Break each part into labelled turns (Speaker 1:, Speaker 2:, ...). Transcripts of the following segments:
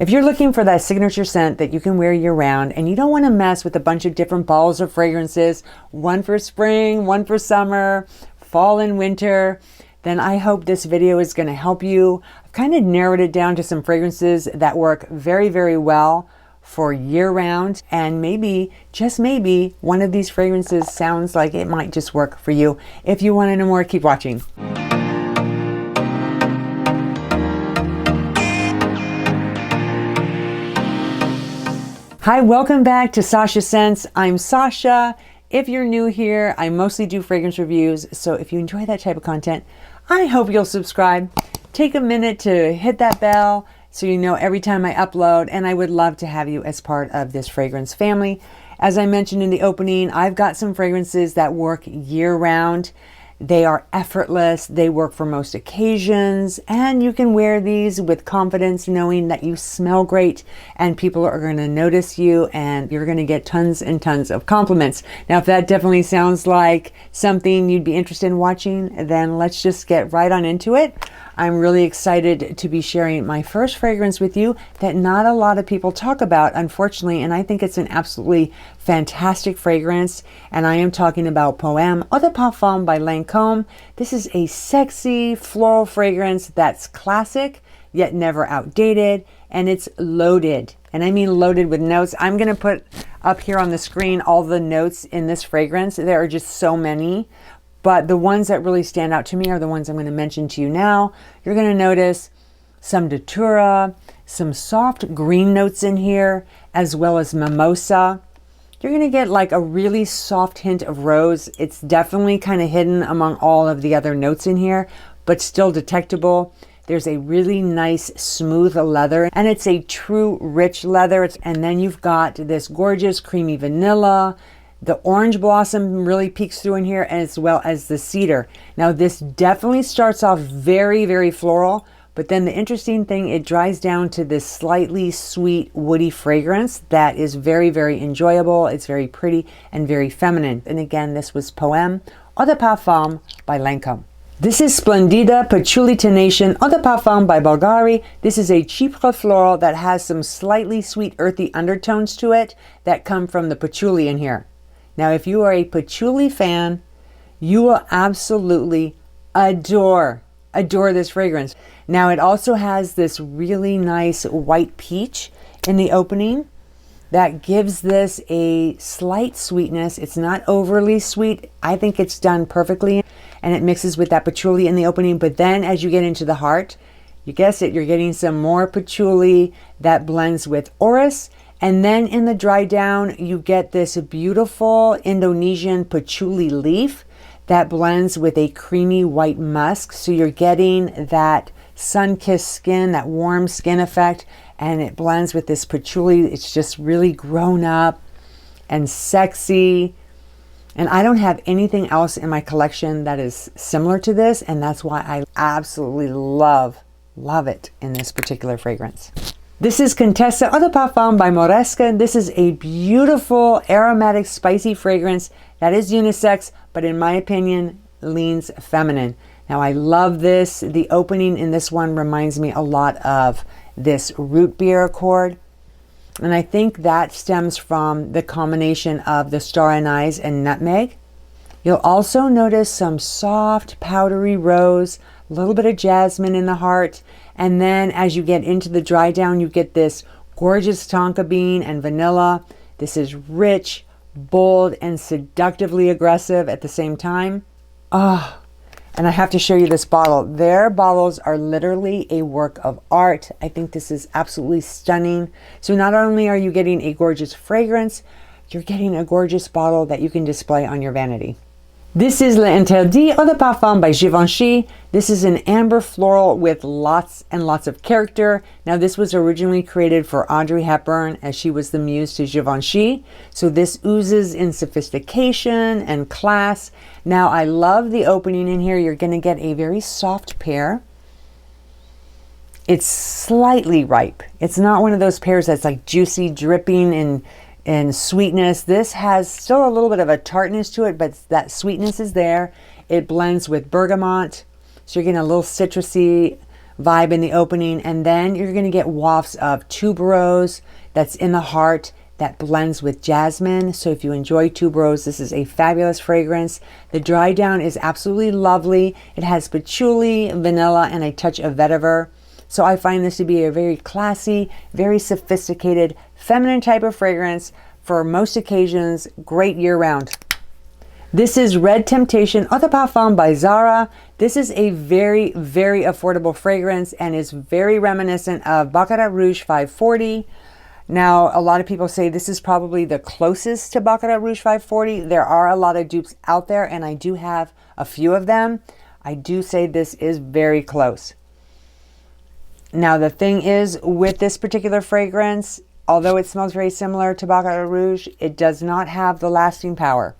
Speaker 1: If you're looking for that signature scent that you can wear year round and you don't want to mess with a bunch of different bottles of fragrances, one for spring, one for summer, fall and winter, then I hope this video is going to help you. I've kind of narrowed it down to some fragrances that work very, very well for year round, and maybe, just maybe, one of these fragrances sounds like it might just work for you. If you want to know more, keep watching. Hi, welcome back to Sasha Scents. I'm Sasha. If you're new here, I mostly do fragrance reviews, so if you enjoy that type of content, I hope you'll subscribe. Take a minute to hit that bell so you know every time I upload, and I would love to have you as part of this fragrance family. As I mentioned in the opening, I've got some fragrances that work year-round. They are effortless, they work for most occasions, and you can wear these with confidence knowing that you smell great and people are going to notice you and you're going to get tons and tons of compliments. Now, if that definitely sounds like something you'd be interested in watching, then let's just get right on into it. I'm really excited to be sharing my first fragrance with you that not a lot of people talk about, unfortunately, and I think it's an absolutely fantastic fragrance, and I am talking about Poème Eau de Parfum by Lancôme. This is a sexy floral fragrance that's classic, yet never outdated, and it's loaded, and I mean loaded with notes. I'm going to put up here on the screen all the notes in this fragrance. There are just so many. But the ones that really stand out to me are the ones I'm going to mention to you now. You're going to notice some datura, some soft green notes in here, as well as mimosa. You're going to get like a really soft hint of rose. It's definitely kind of hidden among all of the other notes in here, but still detectable. There's a really nice smooth leather, and it's a true rich leather. And then you've got this gorgeous creamy vanilla. The orange blossom really peeks through in here, as well as the cedar. Now, this definitely starts off very, very floral, but then the interesting thing, it dries down to this slightly sweet, woody fragrance that is very, very enjoyable. It's very pretty and very feminine. And again, this was Poème Eau de Parfum by Lancôme. This is Splendida Patchouli Tenation Eau de Parfum by Bulgari. This is a chypre floral that has some slightly sweet, earthy undertones to it that come from the patchouli in here. Now, if you are a patchouli fan, you will absolutely adore this fragrance. Now, it also has this really nice white peach in the opening that gives this a slight sweetness. It's not overly sweet. I think it's done perfectly, and it mixes with that patchouli in the opening. But then as you get into the heart, you guess it, you're getting some more patchouli that blends with orris. And then in the dry down, you get this beautiful Indonesian patchouli leaf that blends with a creamy white musk. So you're getting that sun-kissed skin, that warm skin effect, and it blends with this patchouli. It's just really grown up and sexy. And I don't have anything else in my collection that is similar to this, and that's why I absolutely love it in this particular fragrance. This is Contessa Eau de Parfum by Moresca. This is a beautiful, aromatic, spicy fragrance that is unisex, but in my opinion, leans feminine. Now, I love this. The opening in this one reminds me a lot of this root beer accord. And I think that stems from the combination of the star anise and nutmeg. You'll also notice some soft, powdery rose, a little bit of jasmine in the heart. And then as you get into the dry down, you get this gorgeous tonka bean and vanilla. This is rich, bold, and seductively aggressive at the same time. Oh, and I have to show you this bottle. Their bottles are literally a work of art. I think this is absolutely stunning. So not only are you getting a gorgeous fragrance, you're getting a gorgeous bottle that you can display on your vanity. This is L'Interdit Eau de Parfum by Givenchy. This is an amber floral with lots and lots of character. Now, this was originally created for Audrey Hepburn, as she was the muse to Givenchy. So this oozes in sophistication and class. Now, I love the opening in here. You're going to get a very soft pear. It's slightly ripe. It's not one of those pears that's like juicy, dripping and sweetness. This has still a little bit of a tartness to it, but that sweetness is there. It blends with bergamot, so you're getting a little citrusy, vibe in the opening, and then you're going to get wafts of tuberose that's in the heart that blends with jasmine. So if you enjoy tuberose, this is a fabulous fragrance. The dry down is absolutely lovely. It has patchouli, vanilla, and a touch of vetiver. So I find this to be a very classy, very sophisticated, feminine type of fragrance for most occasions, great year-round. This is Red Temptation Eau de Parfum by Zara. This is a very, very affordable fragrance and is very reminiscent of Baccarat Rouge 540. Now, a lot of people say this is probably the closest to Baccarat Rouge 540. There are a lot of dupes out there, and I do have a few of them. I do say this is very close. Now, the thing is, with this particular fragrance, although it smells very similar to Baccarat Rouge, it does not have the lasting power.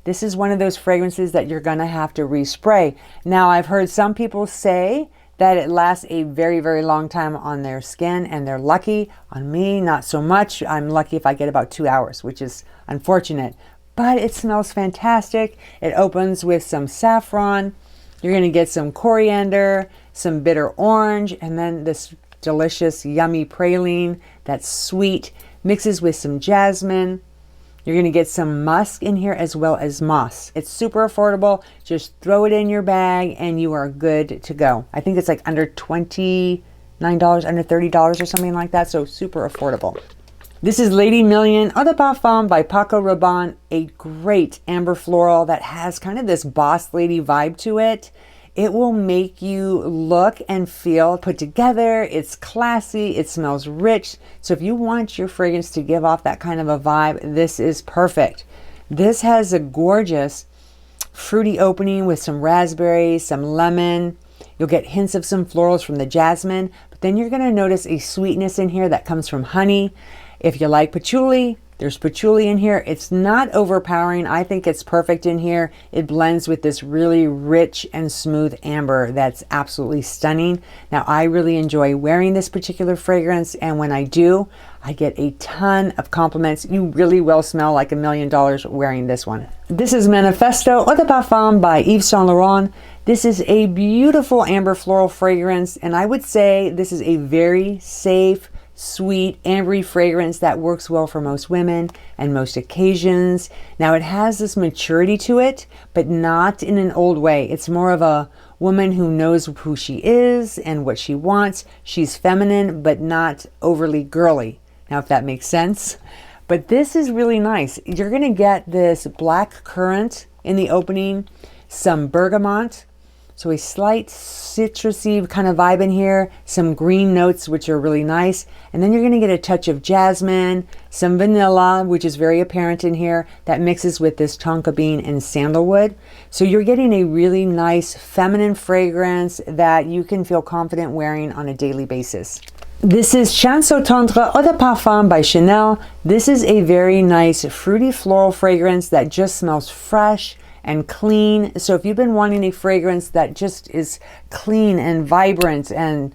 Speaker 1: This is one of those fragrances that you're going to have to respray. Now, I've heard some people say that it lasts a very, very long time on their skin, and they're lucky. On me, not so much. I'm lucky if I get about 2 hours, which is unfortunate. But it smells fantastic. It opens with some saffron. You're going to get some coriander, some bitter orange, and then this delicious, yummy praline that's sweet, mixes with some jasmine. You're going to get some musk in here as well as moss. It's super affordable. Just throw it in your bag and you are good to go. I think it's like under $29, under $30 or something like that. So super affordable. This is Lady Million Eau de Parfum by Paco Rabanne, a great amber floral that has kind of this boss lady vibe to it. It will make you look and feel put together. It's classy. It smells rich. So if you want your fragrance to give off that kind of a vibe, this is perfect. This has a gorgeous fruity opening with some raspberries, some lemon. You'll get hints of some florals from the jasmine, but then you're going to notice a sweetness in here that comes from honey. If you like patchouli, there's patchouli in here. It's not overpowering. I think it's perfect in here. It blends with this really rich and smooth amber that's absolutely stunning. Now, I really enjoy wearing this particular fragrance, and when I do, I get a ton of compliments. You really will smell like $1 million wearing this one. This is Manifesto Eau de Parfum by Yves Saint Laurent. This is a beautiful amber floral fragrance, and I would say this is a very safe, sweet, ambery fragrance that works well for most women and most occasions. Now, it has this maturity to it, but not in an old way. It's more of a woman who knows who she is and what she wants. She's feminine, but not overly girly. Now, if that makes sense. But this is really nice. You're going to get this black currant in the opening, some bergamot, so a slight citrusy kind of vibe in here, some green notes, which are really nice. And then you're going to get a touch of jasmine, some vanilla, which is very apparent in here, that mixes with this tonka bean and sandalwood. So you're getting a really nice feminine fragrance that you can feel confident wearing on a daily basis. This is Eau Tendre Eau de Parfum by Chanel. This is a very nice fruity floral fragrance that just smells fresh and clean. So if you've been wanting a fragrance that just is clean and vibrant and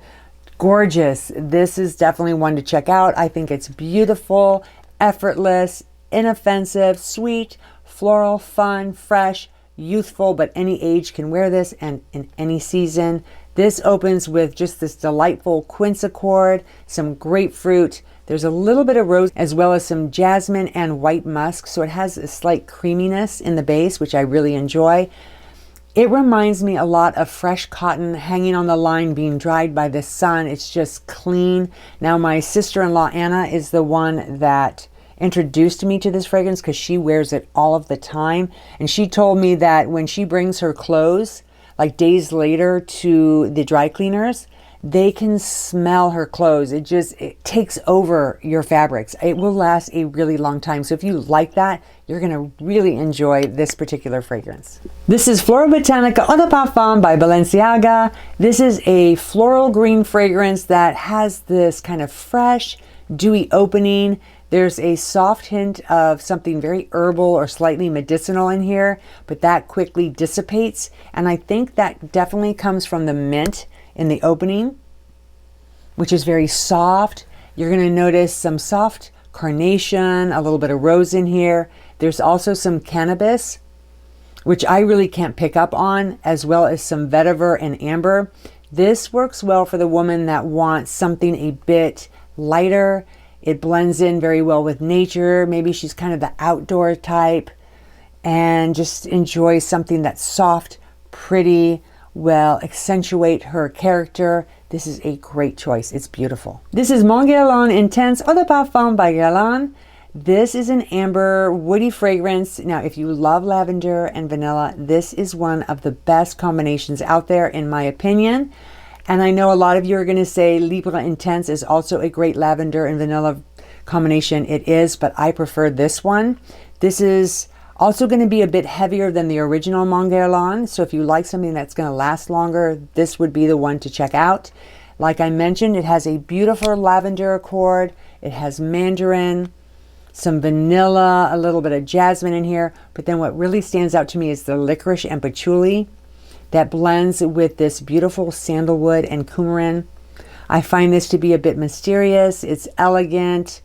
Speaker 1: gorgeous, this is definitely one to check out. I think it's beautiful, effortless, inoffensive, sweet, floral, fun, fresh, youthful, but any age can wear this and in any season. This opens with just this delightful quince accord, some grapefruit. There's a little bit of rose as well as some jasmine and white musk. So it has a slight creaminess in the base, which I really enjoy. It reminds me a lot of fresh cotton hanging on the line being dried by the sun. It's just clean. Now, my sister-in-law Anna is the one that introduced me to this fragrance because she wears it all of the time. And she told me that when she brings her clothes, like days later, to the dry cleaners, they can smell her clothes. It takes over your fabrics. It will last a really long time. So if you like that, you're gonna really enjoy this particular fragrance. This is Florabotanica Eau de Parfum by Balenciaga. This is a floral green fragrance that has this kind of fresh, dewy opening. There's a soft hint of something very herbal or slightly medicinal in here, but that quickly dissipates. And I think that definitely comes from the mint in the opening, which is very soft. You're going to notice some soft carnation, a little bit of rose in here. There's also some cannabis, which I really can't pick up on, as well as some vetiver and amber. This works well for the woman that wants something a bit lighter. It blends in very well with nature. Maybe she's kind of the outdoor type and just enjoys something that's soft, pretty, will accentuate her character. This is a great choice. It's beautiful. This is Mon Guerlain Intense Eau de Parfum by Guerlain. This is an amber woody fragrance. Now, if you love lavender and vanilla, this is one of the best combinations out there, in my opinion. And I know a lot of you are going to say Libre Intense is also a great lavender and vanilla combination. It is, but I prefer this one. This is also going to be a bit heavier than the original Mon Guerlain. So if you like something that's going to last longer, this would be the one to check out. Like I mentioned, it has a beautiful lavender accord. It has mandarin, some vanilla, a little bit of jasmine in here. But then what really stands out to me is the licorice and patchouli that blends with this beautiful sandalwood and coumarin. I find this to be a bit mysterious. It's elegant.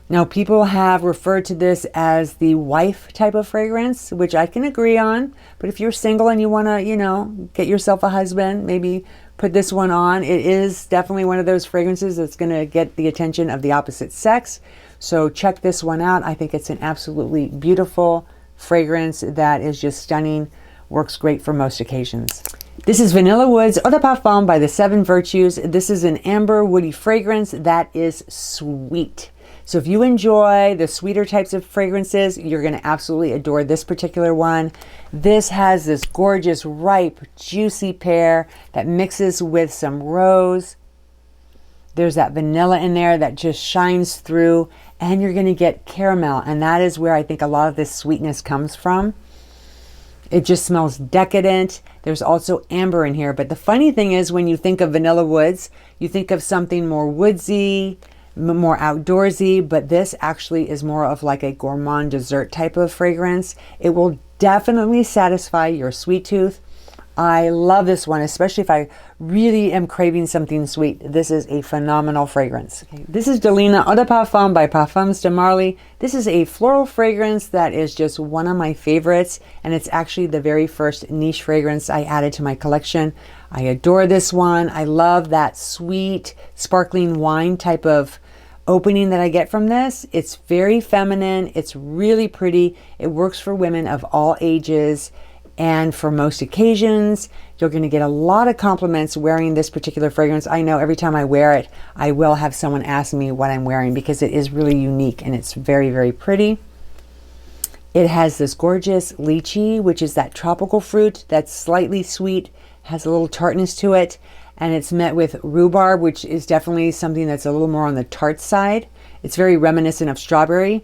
Speaker 1: Now, people have referred to this as the wife type of fragrance, which I can agree on. But if you're single and you want to, you know, get yourself a husband, maybe put this one on. It is definitely one of those fragrances that's going to get the attention of the opposite sex. So check this one out. I think it's an absolutely beautiful fragrance that is just stunning. Works great for most occasions. This is Vanilla Woods Eau de Parfum by the Seven Virtues. This is an amber woody fragrance that is sweet. So if you enjoy the sweeter types of fragrances, you're going to absolutely adore this particular one. This has this gorgeous, ripe, juicy pear that mixes with some rose. There's that vanilla in there that just shines through, and you're going to get caramel. And that is where I think a lot of this sweetness comes from. It just smells decadent. There's also amber in here. But the funny thing is, when you think of Vanilla Woods, you think of something more woodsy, more outdoorsy, but this actually is more of like a gourmand dessert type of fragrance. It will definitely satisfy your sweet tooth. I love this one, especially if I really am craving something sweet. This is a phenomenal fragrance. Okay. This is Delina Eau de Parfum by Parfums de Marly. This is a floral fragrance that is just one of my favorites, and it's actually the very first niche fragrance I added to my collection. I adore this one. I love that sweet, sparkling wine type of opening that I get from this. It's very feminine. It's really pretty. It works for women of all ages. And for most occasions, you're going to get a lot of compliments wearing this particular fragrance. I know every time I wear it, I will have someone ask me what I'm wearing because it is really unique and it's very, very pretty. It has this gorgeous lychee, which is that tropical fruit that's slightly sweet, has a little tartness to it, and it's met with rhubarb, which is definitely something that's a little more on the tart side. It's very reminiscent of strawberry.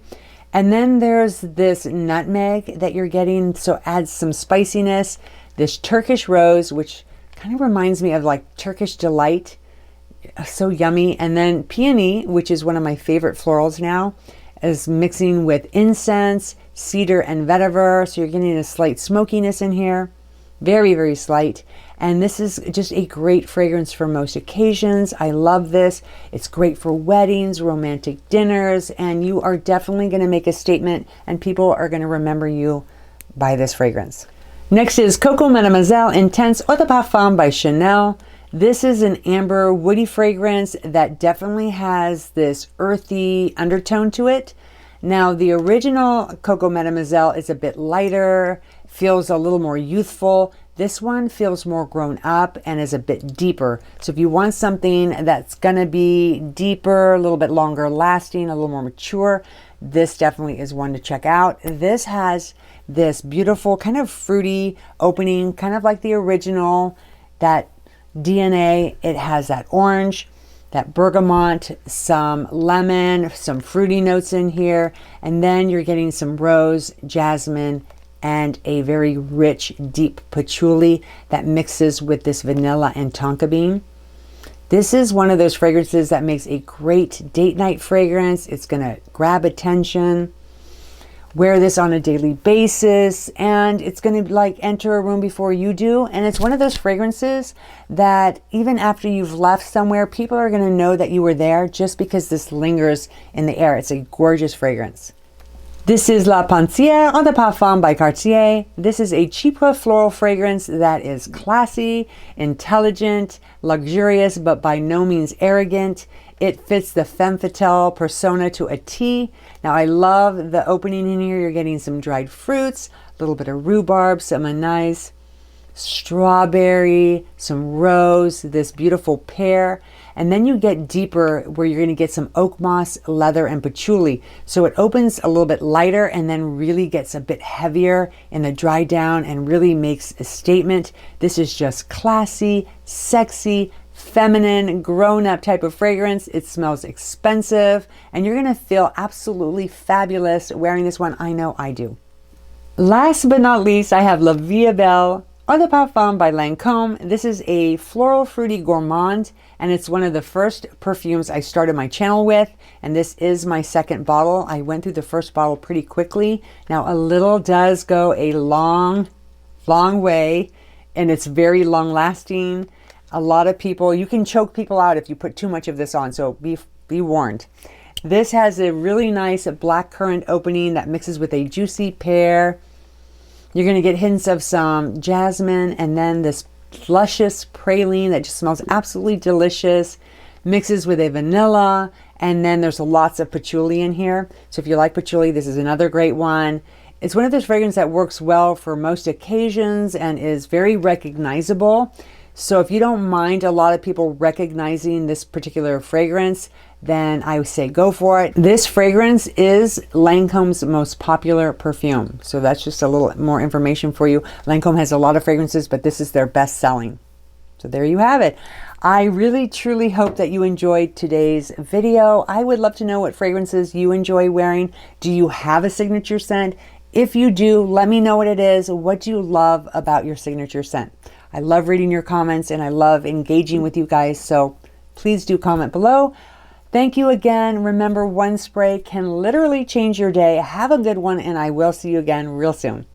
Speaker 1: And then there's this nutmeg that you're getting, so adds some spiciness. This Turkish rose, which kind of reminds me of like Turkish delight. So yummy. And then peony, which is one of my favorite florals now, is mixing with incense, cedar, and vetiver. So you're getting a slight smokiness in here. Very, very slight. And this is just a great fragrance for most occasions. I love this. It's great for weddings, romantic dinners, and you are definitely going to make a statement and people are going to remember you by this fragrance. Next is Coco Mademoiselle Intense Eau de Parfum by Chanel. This is an amber woody fragrance that definitely has this earthy undertone to it. Now, the original Coco Mademoiselle is a bit lighter, feels a little more youthful. This one feels more grown up and is a bit deeper. So if you want something that's going to be deeper, a little bit longer lasting, a little more mature, this definitely is one to check out. This has this beautiful kind of fruity opening, kind of like the original, that DNA. It has that orange, that bergamot, some lemon, some fruity notes in here, and then you're getting some rose, jasmine, and a very rich, deep patchouli that mixes with this vanilla and tonka bean. This is one of those fragrances that makes a great date night fragrance. It's going to grab attention. Wear this on a daily basis, and it's going to like enter a room before you do. And it's one of those fragrances that even after you've left somewhere, people are going to know that you were there just because this lingers in the air. It's a gorgeous fragrance. This is La Panthere Eau de Parfum by Cartier. This is a cheaper floral fragrance that is classy, intelligent, luxurious, but by no means arrogant. It fits the femme fatale persona to a T. Now I love the opening in here. You're getting some dried fruits, a little bit of rhubarb, some anise, strawberry, some rose, this beautiful pear. And then you get deeper where you're going to get some oak moss, leather, and patchouli. So it opens a little bit lighter and then really gets a bit heavier in the dry down and really makes a statement. This is just classy, sexy, feminine, grown-up type of fragrance. It smells expensive and you're going to feel absolutely fabulous wearing this one. I know I do. Last but not least, I have La Vie Est Belle Eau de Parfum by Lancôme. This is a floral fruity gourmand and it's one of the first perfumes I started my channel with, and this is my second bottle. I went through the first bottle pretty quickly. Now a little does go a long way, and it's very long lasting. A lot of people, you can choke people out if you put too much of this on, so be warned. This has a really nice black currant opening that mixes with a juicy pear. You're going to get hints of some jasmine and then this luscious praline that just smells absolutely delicious, mixes with a vanilla, and then there's lots of patchouli in here. So if you like patchouli, this is another great one. It's one of those fragrances that works well for most occasions and is very recognizable. So if you don't mind a lot of people recognizing this particular fragrance, then I would say go for it. This fragrance is Lancôme's most popular perfume. So that's just a little more information for you. Lancôme has a lot of fragrances, but this is their best selling. So there you have it. I really truly hope that you enjoyed today's video. I would love to know what fragrances you enjoy wearing. Do you have a signature scent? If you do, let me know what it is. What do you love about your signature scent? I love reading your comments and I love engaging with you guys. So please do comment below. Thank you again. Remember, one spray can literally change your day. Have a good one, and I will see you again real soon.